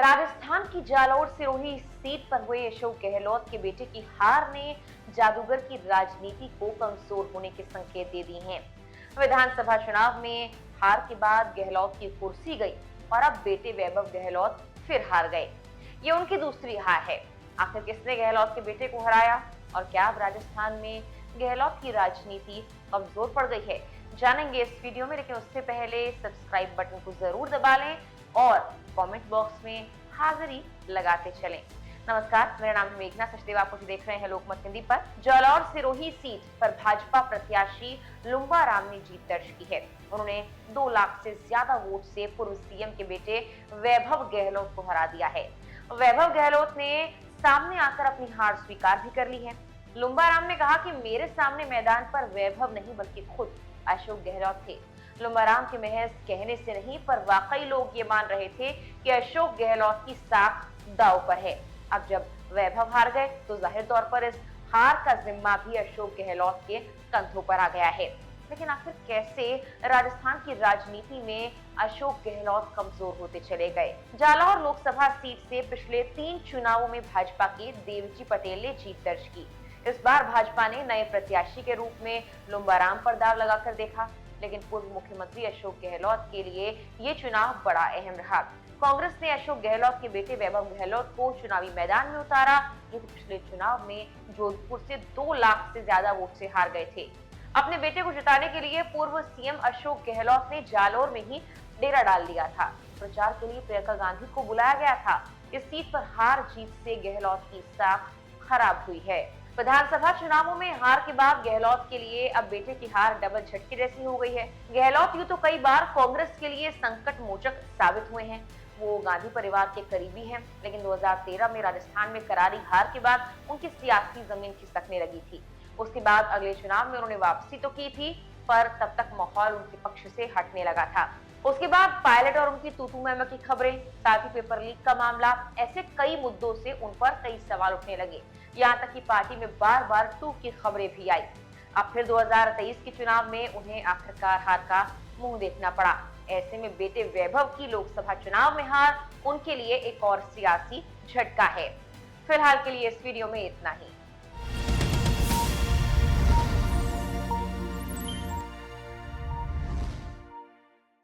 राजस्थान की जालौर सिरोही सीट पर हुए अशोक गहलोत के बेटे की हार ने जादूगर की राजनीति को कमजोर होने के संकेत दे दिए हैं। विधानसभा चुनाव में हार के बाद गहलोत की कुर्सी गई और अब बेटे वैभव गहलोत फिर हार गए। ये उनकी दूसरी हार है। आखिर किसने गहलोत के बेटे को हराया और क्या अब राजस्थान में गहलोत की राजनीति कमजोर पड़ गई है, जानेंगे इस वीडियो में। लेकिन उससे पहले सब्सक्राइब बटन को जरूर दबा लें और कमेंट बॉक्स में हाजिरी लगाते चलें। नमस्कार, मेरा नाम है मेघना सचदेव। आप मुझे देख रहे हैं लोकमत हिंदी पर। जालौर सिरोही सीट पर भाजपा प्रत्याशी लुम्बा राम ने जीत दर्ज की है। उन्होंने 2 लाख से ज्यादा वोट से पूर्व सीएम के बेटे वैभव गहलोत को हरा दिया है। वैभव गहलोत ने सामने आकर अपनी हार स्वीकार भी कर ली है। लुम्बा राम ने कहा कि मेरे सामने मैदान पर वैभव नहीं बल्कि खुद अशोक गहलोत थे। लुम्बा राम के महज कहने से नहीं, पर वाकई लोग ये मान रहे थे कि अशोक गहलोत की साख दांव पर है। अब जब वैभव हार गए तो जाहिर तौर पर इस हार का जिम्मा भी अशोक गहलोत के कंधों पर आ गया है। लेकिन आखिर कैसे राजस्थान की राजनीति में अशोक गहलोत कमजोर होते चले गए? जालौर लोकसभा सीट से पिछले 3 चुनावों में भाजपा के देवजी पटेल ने जीत दर्ज की। इस बार भाजपा ने नए प्रत्याशी के रूप में लुम्बा राम पर दांव लगाकर देखा, लेकिन पूर्व मुख्यमंत्री अशोक गहलोत के लिए ये चुनाव बड़ा अहम रहा। कांग्रेस ने अशोक गहलोत के बेटे वैभव गहलोत को चुनावी मैदान में उतारा। ये पिछले चुनाव में जोधपुर से 2 लाख से ज्यादा वोट से हार गए थे। अपने बेटे को जिताने के लिए पूर्व सीएम अशोक गहलोत ने जालौर में ही डेरा डाल दिया था। प्रचार के लिए प्रियंका गांधी को बुलाया गया था। इस सीट पर हार जीत से गहलोत की साख खराब हुई है। विधानसभा चुनावों में हार के बाद गहलोत के लिए अब बेटे की हार डबल झटके जैसी हो गई है। गहलोत यूं तो कई बार कांग्रेस के लिए संकट मोचक साबित हुए हैं। वो गांधी परिवार के करीबी हैं, लेकिन 2013 में राजस्थान में करारी हार के बाद उनकी सियासी जमीन खिसकने लगी थी। उसके बाद अगले चुनाव में उन्होंने वापसी तो की थी, पर तब तक माहौल उनके पक्ष से हटने लगा था। उसके बाद पायलट और उनकी तूतू मैमा की खबरें, साथ ही पेपर लीक का मामला, ऐसे कई मुद्दों से उन पर कई सवाल उठने लगे। यहाँ तक कि पार्टी में बार बार टूक की खबरें भी आई। अब फिर 2023 के चुनाव में उन्हें आखिरकार हार का मुंह देखना पड़ा। ऐसे में बेटे वैभव की लोकसभा चुनाव में हार उनके लिए एक और सियासी झटका है। फिलहाल के लिए इस वीडियो में इतना ही।